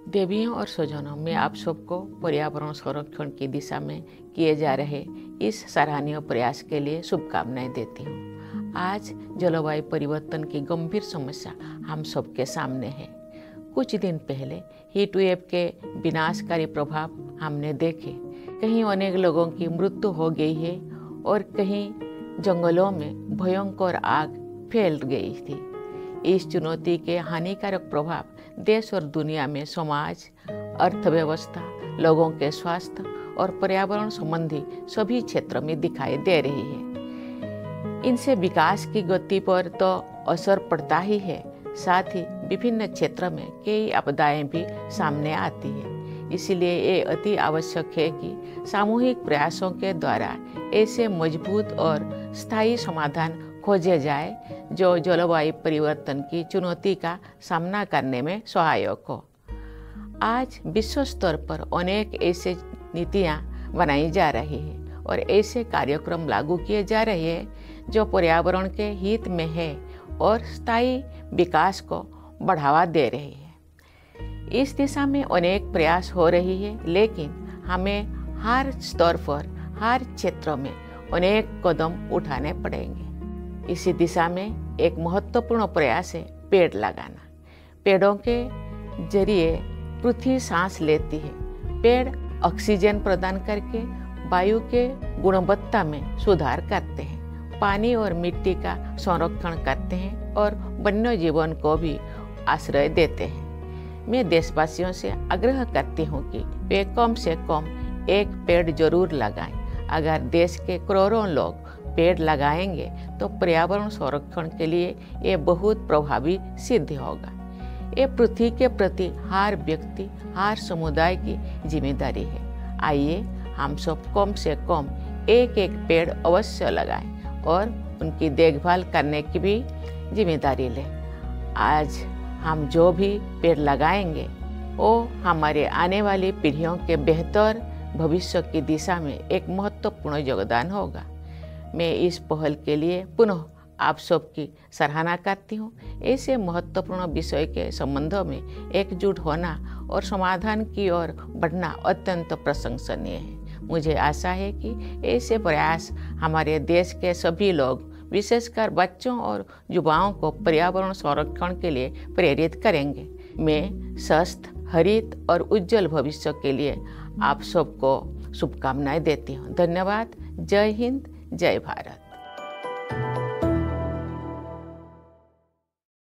देवियों और स्वजनों में आप सबको पर्यावरण संरक्षण की दिशा में किए जा रहे इस सराहनीय प्रयास के लिए शुभकामनाएं देती हूँ। आज जलवायु परिवर्तन की गंभीर समस्या हम सबके सामने है। कुछ दिन पहले हीट वेव के विनाशकारी प्रभाव हमने देखे। कहीं अनेक लोगों की मृत्यु हो गई है और कहीं जंगलों में भयंकर आग फैल गई थी। इस चुनौती के हानिकारक प्रभाव देश और दुनिया में समाज, अर्थव्यवस्था, लोगों के स्वास्थ्य और पर्यावरण संबंधी सभी क्षेत्रों में दिखाई दे रही है। इनसे विकास की गति पर तो असर पड़ता ही है, साथ ही विभिन्न क्षेत्रों में कई आपदाएं भी सामने आती है। इसलिए ये अति आवश्यक है कि सामूहिक प्रयासों के द्वारा ऐसे मजबूत और स्थायी समाधान खोजे जाए जो जलवायु परिवर्तन की चुनौती का सामना करने में सहायक हो। आज विश्व स्तर पर अनेक ऐसे नीतियां बनाई जा रही हैं और ऐसे कार्यक्रम लागू किए जा रहे हैं जो पर्यावरण के हित में है और स्थायी विकास को बढ़ावा दे रही है। इस दिशा में अनेक प्रयास हो रही है, लेकिन हमें हर स्तर पर, हर क्षेत्र में अनेक कदम उठाने पड़ेंगे। इसी दिशा में एक महत्वपूर्ण प्रयास है पेड़ लगाना। पेड़ों के जरिए पृथ्वी सांस लेती है। पेड़ ऑक्सीजन प्रदान करके वायु के गुणवत्ता में सुधार करते हैं, पानी और मिट्टी का संरक्षण करते हैं और वन्य जीवन को भी आश्रय देते हैं। मैं देशवासियों से आग्रह करती हूँ कि वे कम से कम एक पेड़ जरूर लगाएं। अगर देश के करोड़ों लोग पेड़ लगाएंगे तो पर्यावरण संरक्षण के लिए ये बहुत प्रभावी सिद्ध होगा। ये पृथ्वी के प्रति हर व्यक्ति, हर समुदाय की जिम्मेदारी है। आइए हम सब कम से कम एक एक पेड़ अवश्य लगाएं और उनकी देखभाल करने की भी जिम्मेदारी लें। आज हम जो भी पेड़ लगाएंगे वो हमारे आने वाली पीढ़ियों के बेहतर भविष्य की दिशा में एक महत्वपूर्ण योगदान होगा। मैं इस पहल के लिए पुनः आप सबकी सराहना करती हूँ। ऐसे महत्वपूर्ण विषय के संबंधों में एकजुट होना और समाधान की ओर बढ़ना अत्यंत प्रशंसनीय है। मुझे आशा है कि ऐसे प्रयास हमारे देश के सभी लोग, विशेषकर बच्चों और युवाओं को पर्यावरण संरक्षण के लिए प्रेरित करेंगे। मैं स्वस्थ, हरित और उज्जवल भविष्य के लिए आप सबको शुभकामनाएं देती हूँ। धन्यवाद। जय हिंद, जय भारत।